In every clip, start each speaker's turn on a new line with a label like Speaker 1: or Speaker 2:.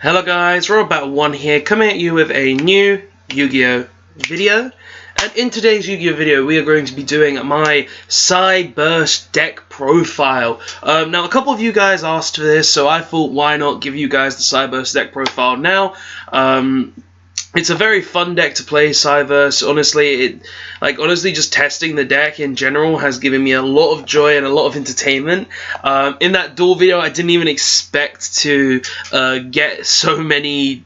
Speaker 1: Hello guys, Robot1 here, coming at you with a new Yu-Gi-Oh video. And in today's Yu-Gi-Oh video, we are going to be doing my Cyberse deck profile. Now, a couple of you guys asked for this, so I thought, why not give you guys the Cyberse deck profile now? It's a very fun deck to play, Cyberse. Honestly, just testing the deck in general has given me a lot of joy and a lot of entertainment. In that duel video, I didn't even expect to get so many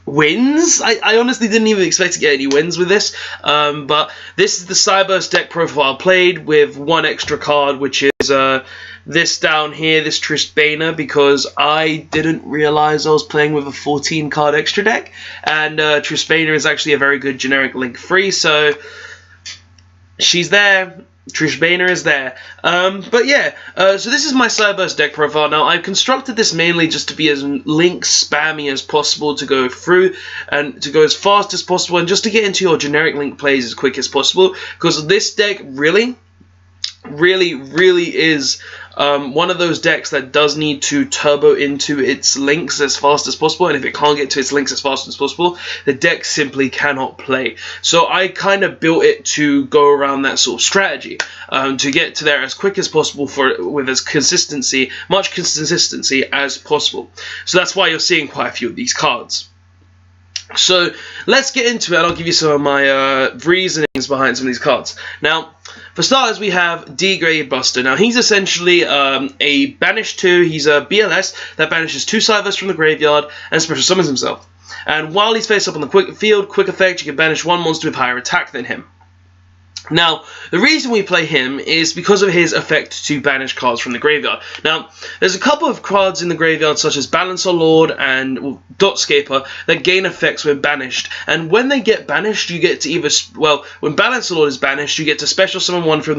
Speaker 1: wins. I honestly didn't even expect to get any wins with this. But this is the Cyberse deck profile played with one extra card, which is this down here, this Tristbaner, because I didn't realize I was playing with a 14 card extra deck, and Tristbaner is actually a very good generic link free, so she's there. Tristbaner is there. But yeah, so this is my Cyberse deck profile. Now, I've constructed this mainly just to be as link spammy as possible, to go through and to go as fast as possible, and just to get into your generic link plays as quick as possible, because this deck really is one of those decks that does need to turbo into its links as fast as possible, and if it can't get to its links as fast as possible, the deck simply cannot play. So I kind of built it to go around that sort of strategy, to get to there as quick as possible with much consistency as possible. So that's why you're seeing quite a few of these cards. So let's get into it, and I'll give you some of my reasonings behind some of these cards. Now, for starters, we have D-Grade Buster. Now, he's essentially a Banish 2. He's a BLS that banishes 2 Cyberse from the graveyard and special summons himself. And while he's face up on the quick effect, you can banish one monster with higher attack than him. Now, the reason we play him is because of his effect to banish cards from the graveyard. Now, there's a couple of cards in the graveyard, such as Balancer Lord and Dotscaper, that gain effects when banished. And when they get banished, you get to when Balancer Lord is banished, you get to special summon one from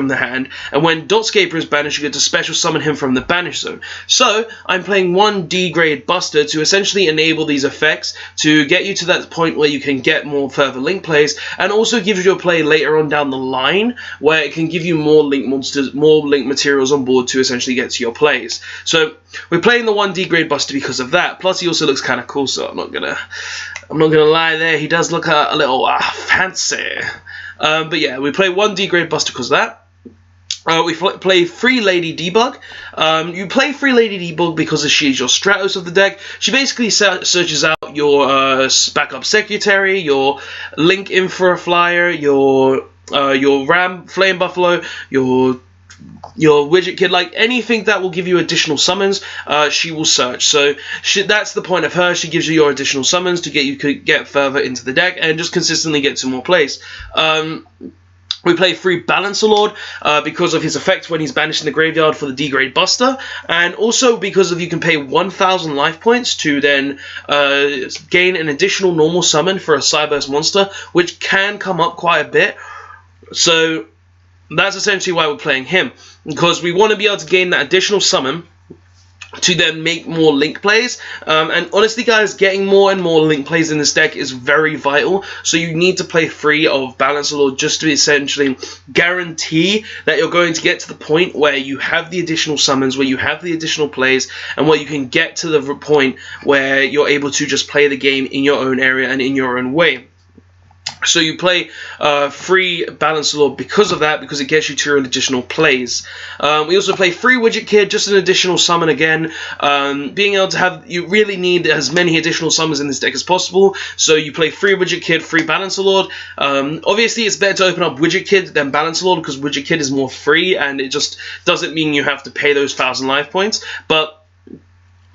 Speaker 1: the hand, and when Dotscaper is banished, you get to special summon him from the banish zone. So, I'm playing one D-Grade Buster to essentially enable these effects, to get you to that point where you can get more further link plays, and also gives you a play later on down the line where it can give you more link monsters, more link materials on board to essentially get to your plays. So we're playing the 1 D-Grade Buster because of that. Plus he also looks kind of cool, so I'm not gonna lie there. He does look a little fancy. But yeah, we play 1 D-Grade Buster because of that. We play Free Lady Debug. You play Free Lady Debug because she's your Stratos of the deck. She basically searches out your backup secretary, your Link Infra Flyer, your Ram Flame Buffalo, your Widget Kid, like anything that will give you additional summons, she will search. So that's the point of her. She gives you your additional summons to get you to get further into the deck and just consistently get to more plays. We play Free Balancer Lord because of his effect when he's banished in the graveyard for the D-Grade Buster, and also because of you can pay 1,000 life points to then gain an additional normal summon for a Cyberse monster, which can come up quite a bit. So that's essentially why we're playing him, because we want to be able to gain that additional summon to then make more link plays, and honestly guys, getting more and more link plays in this deck is very vital, so you need to play free of Balancer Lord just to essentially guarantee that you're going to get to the point where you have the additional summons, where you have the additional plays, and where you can get to the point where you're able to just play the game in your own area and in your own way. So you play Free Balancer Lord because of that, because it gets you to your additional plays. We also play Free Widget Kid, just an additional summon again. Being able to have, you really need as many additional summons in this deck as possible. So you play Free Widget Kid, Free Balancer Lord. Obviously, it's better to open up Widget Kid than Balancer Lord, because Widget Kid is more free, and it just doesn't mean you have to pay those 1,000 life points. But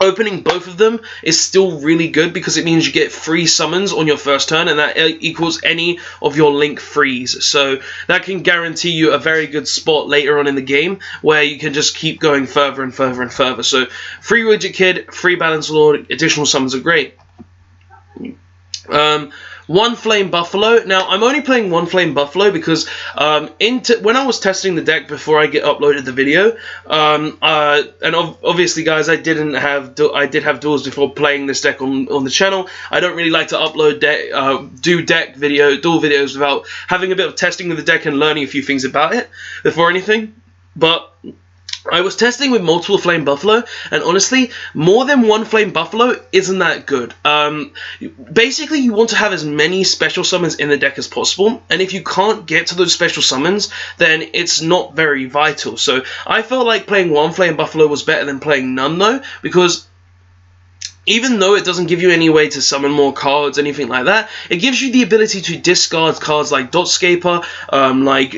Speaker 1: opening both of them is still really good, because it means you get free summons on your first turn, and that equals any of your link frees. So that can guarantee you a very good spot later on in the game where you can just keep going further and further and further. So Free Widget Kid, Free Balancer Lord, additional summons are great. 1 Flame Buffalo. Now, I'm only playing 1 Flame Buffalo because when I was testing the deck before I uploaded the video, and obviously, guys, I did have duels before playing this deck on the channel. I don't really like to upload duel videos without having a bit of testing of the deck and learning a few things about it before anything. But I was testing with multiple Flame Buffalo, and honestly, more than one Flame Buffalo isn't that good. Basically, you want to have as many special summons in the deck as possible, and if you can't get to those special summons, then it's not very vital. So I felt like playing one Flame Buffalo was better than playing none, though, because even though it doesn't give you any way to summon more cards, anything like that, it gives you the ability to discard cards like Dotscaper, like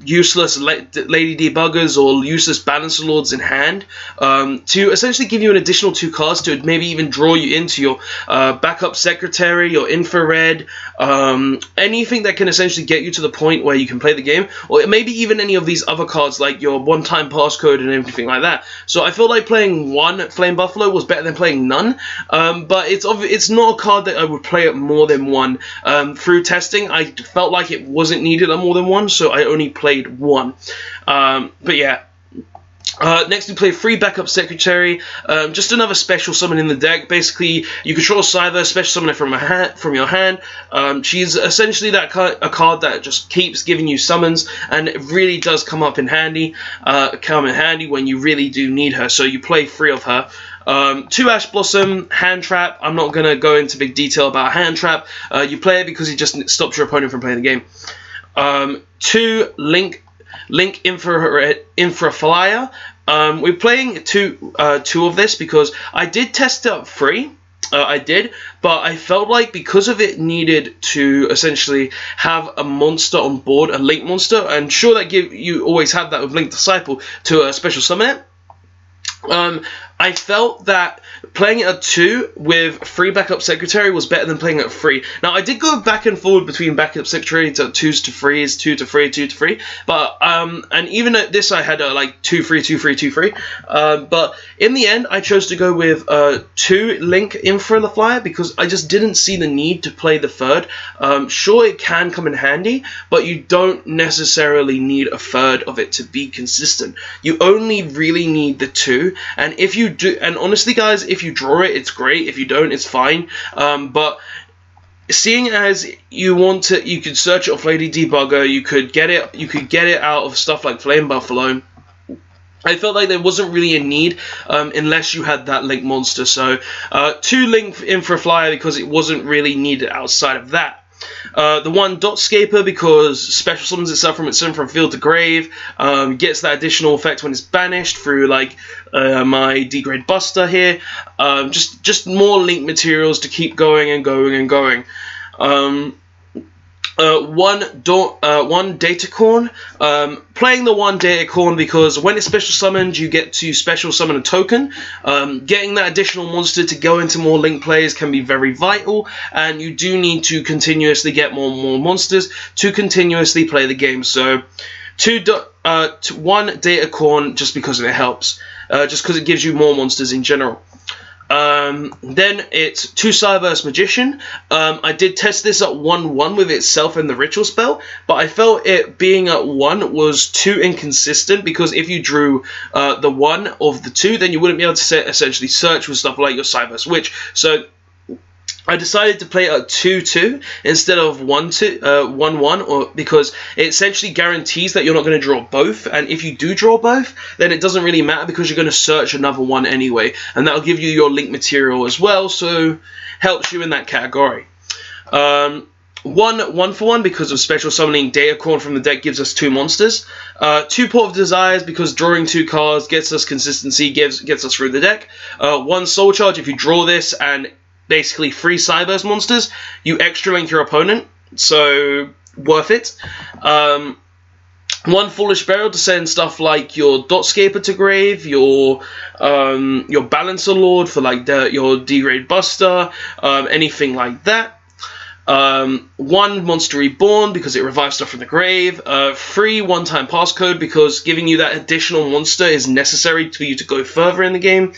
Speaker 1: useless Lady Debuggers or useless Balancer Lords in hand, to essentially give you an additional 2 cards to maybe even draw you into your backup Secretary, your Infrared, anything that can essentially get you to the point where you can play the game, or maybe even any of these other cards like your one-time passcode and everything like that. So I feel like playing one Flame Buffalo was better than playing none, but it's not a card that I would play at more than one. Through testing, I felt like it wasn't needed at more than one, so I only played one. But yeah. Next we play free backup Secretary, just another special summon in the deck. Basically, you control Cyberse, special summon it from your hand. She's essentially a card that just keeps giving you summons, and it really does come in handy when you really do need her. So you play 3 of her. 2 Ash Blossom, Hand Trap. I'm not going to go into big detail about Hand Trap. You play it because it just stops your opponent from playing the game. 2 Link Infra Flyer. We're playing two of this because I did test out 3. I did, but I felt like because of it needed to essentially have a monster on board, a Link monster, and sure that you always have that with Link Disciple to special summon it. I felt that playing it at 2 with 3 backup Secretary was better than playing it at 3. Now, I did go back and forward between backup Secretary to 2s to 3s, 2 to 3, 2 to 3, but, and even at this I had like 2, 3, 2, 3, 2, 3, but in the end I chose to go with 2 Link Infra the Flyer because I just didn't see the need to play the 3rd. Sure, it can come in handy, but you don't necessarily need a 3rd of it to be consistent. You only really need the 2, and if you do, and honestly guys, if you draw it, it's great. If you don't, it's fine. But seeing as you could search it off Lady Debugger, you could get it out of stuff like Flame Buffalo. I felt like there wasn't really a need unless you had that Link monster. So 2 Link Infra Flyer because it wasn't really needed outside of that. The 1 Dotscaper because special summons itself from field to grave, gets that additional effect when it's banished through like my Degrade Buster here. Just more Link materials to keep going and going and going. 1 Datacorn, playing the 1 Datacorn because when it's special summoned, you get to special summon a token. Getting that additional monster to go into more Link plays can be very vital, and you do need to continuously get more and more monsters to continuously play the game. So 1 Datacorn just because it helps, just because it gives you more monsters in general. Then it's 2 Cyberse Magician. I did test this at 1-1 with itself and the ritual spell, but I felt it being at 1 was too inconsistent because if you drew the 1 of the 2, then you wouldn't be able to essentially search with stuff like your Cyberse Witch. So I decided to play at 2-2 instead of 1-1, or because it essentially guarantees that you're not going to draw both, and if you do draw both, then it doesn't really matter because you're going to search another one anyway, and that'll give you your Link material as well, so helps you in that category. 1-for-1 because of special summoning Datacorn from the deck gives us 2 monsters. 2 Port of Desires because drawing 2 cards gets us consistency, gets us through the deck. 1 Soul Charge if you draw this and basically 3 Cyberse monsters, you extra link your opponent, so worth it. 1 Foolish Burial to send stuff like your Dotscaper to grave, your Balancer Lord for like your Degrade Buster, anything like that. 1 Monster Reborn because it revives stuff from the grave. 3 one-time passcode because giving you that additional monster is necessary for you to go further in the game.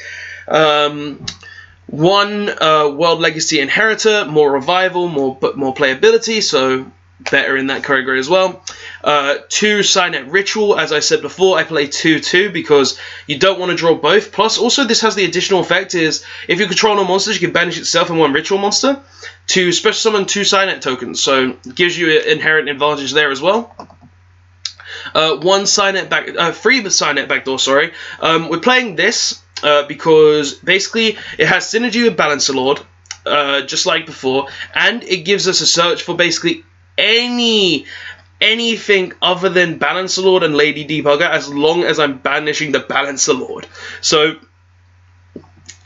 Speaker 1: 1 World Legacy Inheritor, more revival, more playability, so better in that category as well. 2 Signet Ritual, as I said before, I play 2-2 because you don't want to draw both. Plus, also this has the additional effect is if you control no monsters, you can banish itself and 1 Ritual monster to special summon 2 Signet tokens, so it gives you an inherent advantage there as well. one Signet back, free Signet backdoor, sorry. We're playing this because basically it has synergy with Balancer Lord, just like before, and it gives us a search for basically anything other than Balancer Lord and Lady Debugger, as long as I'm banishing the Balancer Lord. So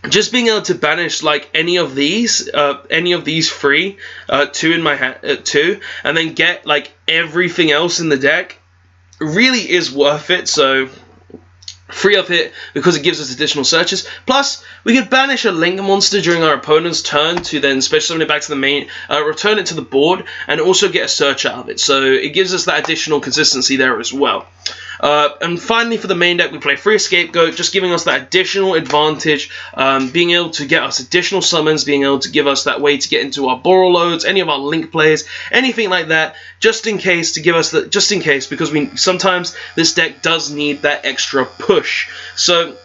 Speaker 1: just being able to banish like any of these free, two in my hand, two, and then get like everything else in the deck really is worth it. So free up it because it gives us additional searches. Plus, we could banish a Link monster during our opponent's turn to then special summon it back to the main, return it to the board, and also get a search out of it. So it gives us that additional consistency there as well. And finally, for the main deck, we play Free Scapegoat, just giving us that additional advantage, being able to get us additional summons, being able to give us that way to get into our Boral loads, any of our Link plays, anything like that, just in case, to give us the, just in case, because sometimes this deck does need that extra push. So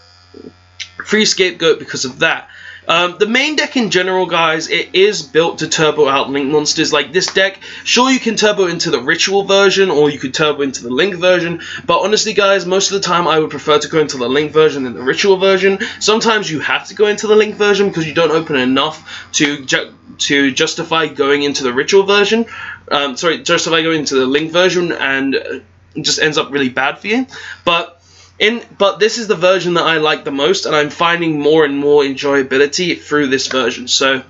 Speaker 1: Free Scapegoat because of that. The main deck in general, guys, it is built to turbo out Link monsters. Like this deck, sure, you can turbo into the Ritual version, or you could turbo into the Link version, but honestly, guys, most of the time I would prefer to go into the Link version than the Ritual version. Sometimes you have to go into the Link version because you don't open enough to justify going into the Ritual version. Justify going into the Link version, and it just ends up really bad for you. But this is the version that I like the most, and I'm finding more and more enjoyability through this version. So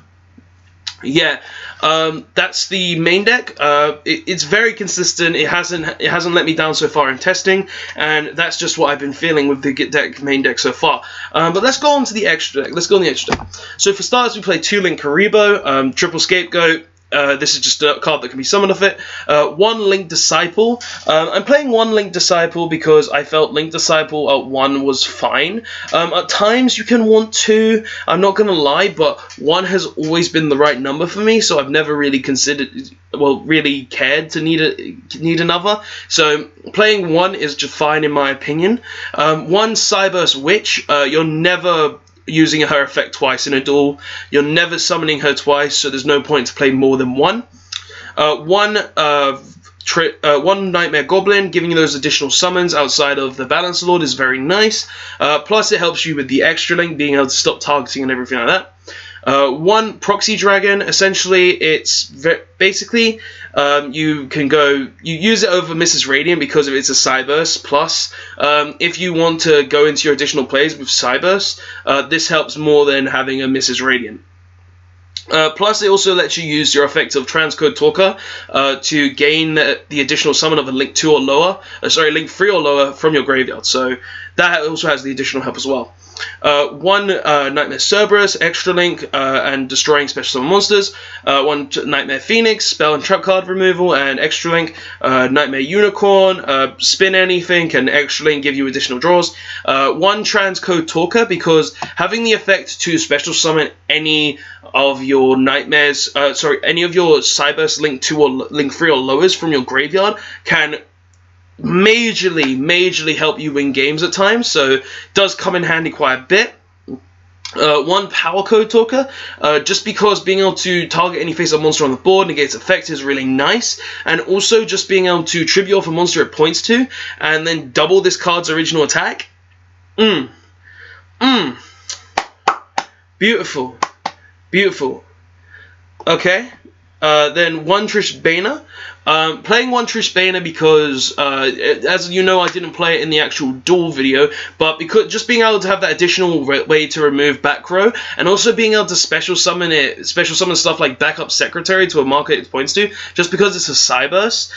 Speaker 1: yeah, that's the main deck. It's very consistent. It hasn't let me down so far in testing, and that's just what I've been feeling with the main deck so far. But let's go on to the extra deck. Let's go on the extra deck. So for starters, we play 2 Link Karibo, triple Scapegoat. This is just a card that can be summoned off it. 1 Link Disciple. I'm playing 1 Link Disciple because I felt Link Disciple at 1 was fine. At times you can want 2, I'm not going to lie, but 1 has always been the right number for me, so I've never really really cared to need another. So playing 1 is just fine in my opinion. 1 Cyberse Witch. You're never using her effect twice in a duel. You're never summoning her twice, so there's no point to play more than 1. 1 Nightmare Goblin, giving you those additional summons outside of the Balancer Lord is very nice. Plus it helps you with the extra link, being able to stop targeting and everything like that. 1 Proxy Dragon, essentially it's basically you use it over Mrs. Radiant because it's a Cyberse. Plus, if you want to go into your additional plays with Cyberse, this helps more than having a Mrs. Radiant. Plus, it also lets you use your effect of Transcode Talker to gain the additional summon of a Link 2 or lower, Link 3 or lower from your graveyard. So that also has the additional help as well. 1 Nightmare Cerberus, extra link, and destroying special summon monsters. 1 Nightmare Phoenix, spell and trap card removal, and extra link. Nightmare Unicorn, spin anything, and extra link, give you additional draws. 1 Transcode Talker, because having the effect to special summon any of your nightmares, any of your Cyberse Link 2 or Link 3 or lowers from your graveyard can majorly help you win games at times, so it does come in handy quite a bit. 1 Power Code Talker, just because being able to target any face-up monster on the board, negate its effect, is really nice, and also just being able to tribute off a monster it points to, and then double this card's original attack. Beautiful. Okay, then 1 Trish Baner. Playing 1 Trish Baner because, as you know, I didn't play it in the actual duel video, but because just being able to have that additional way to remove back row, and also being able to special summon stuff like Backup Secretary to a marker it points to, just because it's a Cyberse,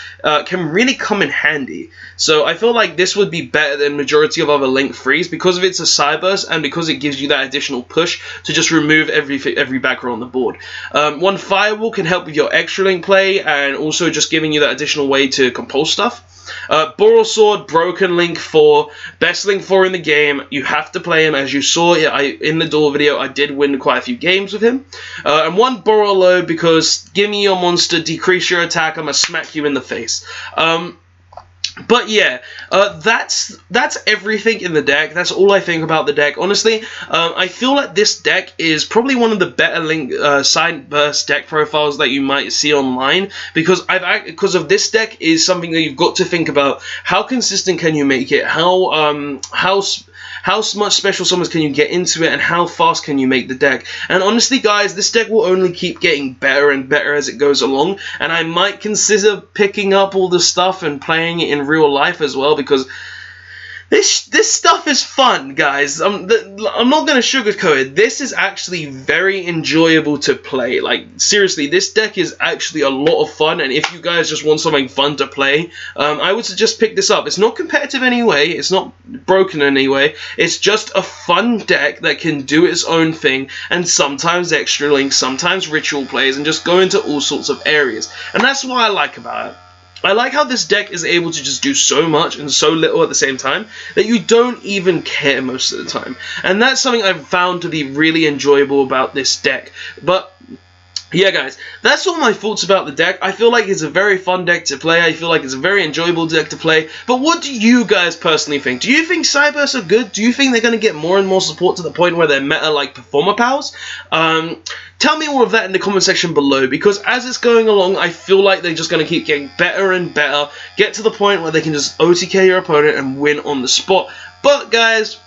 Speaker 1: can really come in handy. So I feel like this would be better than majority of other Link 3s because of it's a Cyberse, and because it gives you that additional push to just remove every back row on the board. 1 Firewall can help with your extra Link play, and also just giving you that additional way to compose stuff. Boral Sword, Broken Link 4, best Link 4 in the game. You have to play him. As you saw in the duel video, I did win quite a few games with him. And 1 Boral Low, because give me your monster, decrease your attack, I'm gonna smack you in the face. But yeah, that's everything in the deck. That's all I think about the deck. Honestly, I feel like this deck is probably one of the better Cyberse deck profiles that you might see online, because because of this deck is something that you've got to think about. How consistent can you make it? How much special summons can you get into it, and how fast can you make the deck? And honestly, guys, this deck will only keep getting better and better as it goes along, and I might consider picking up all the stuff and playing it in real life as well, because this stuff is fun, guys. I'm not going to sugarcoat it. This is actually very enjoyable to play. Like, seriously, this deck is actually a lot of fun, and if you guys just want something fun to play, I would suggest pick this up. It's not competitive anyway. It's not broken anyway. It's just a fun deck that can do its own thing, and sometimes extra links, sometimes ritual plays, and just go into all sorts of areas. And that's what I like about it. I like how this deck is able to just do so much and so little at the same time that you don't even care most of the time. And that's something I've found to be really enjoyable about this deck. But yeah, guys, that's all my thoughts about the deck. I feel like it's a very fun deck to play. I feel like it's a very enjoyable deck to play. But what do you guys personally think? Do you think Cyberse are good? Do you think they're going to get more and more support to the point where they're meta like Performer Pals? Tell me all of that in the comment section below, because as it's going along, I feel like they're just going to keep getting better and better, get to the point where they can just OTK your opponent and win on the spot. But guys,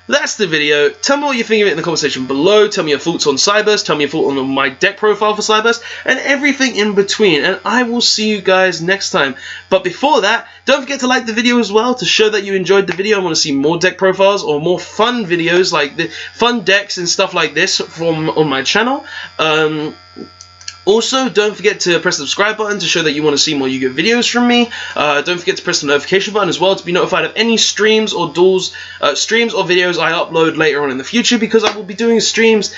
Speaker 1: that's the video. Tell me what you think of it in the comment section below. Tell me your thoughts on Cyberse. Tell me your thoughts on my deck profile for Cyberse, and everything in between. And I will see you guys next time. But before that, don't forget to like the video as well to show that you enjoyed the video. I want to see more deck profiles or more fun videos like the fun decks and stuff like this on my channel. Also, don't forget to press the subscribe button to show that you want to see more Yu-Gi-Oh videos from me. Don't forget to press the notification button as well to be notified of any streams or streams or videos I upload later on in the future, because I will be doing streams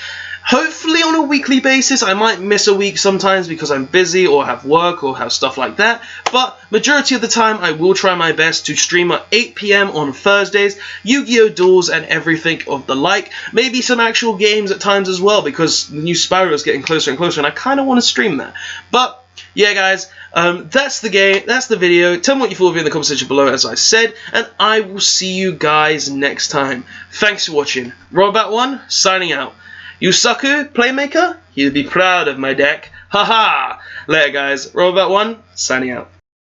Speaker 1: hopefully on a weekly basis. I might miss a week sometimes because I'm busy or have work or have stuff like that, but majority of the time I will try my best to stream at 8 PM on Thursdays, Yu-Gi-Oh duels and everything of the like. Maybe some actual games at times as well, because the new Spyro is getting closer and closer and I kind of want to stream that. But yeah, guys, that's the game, that's the video. Tell me what you thought of it in the comment section below, as I said, and I will see you guys next time. Thanks for watching. Robot1 signing out. Yusaku, Playmaker, he'll be proud of my deck. Haha! Later, guys. Robot1 signing out.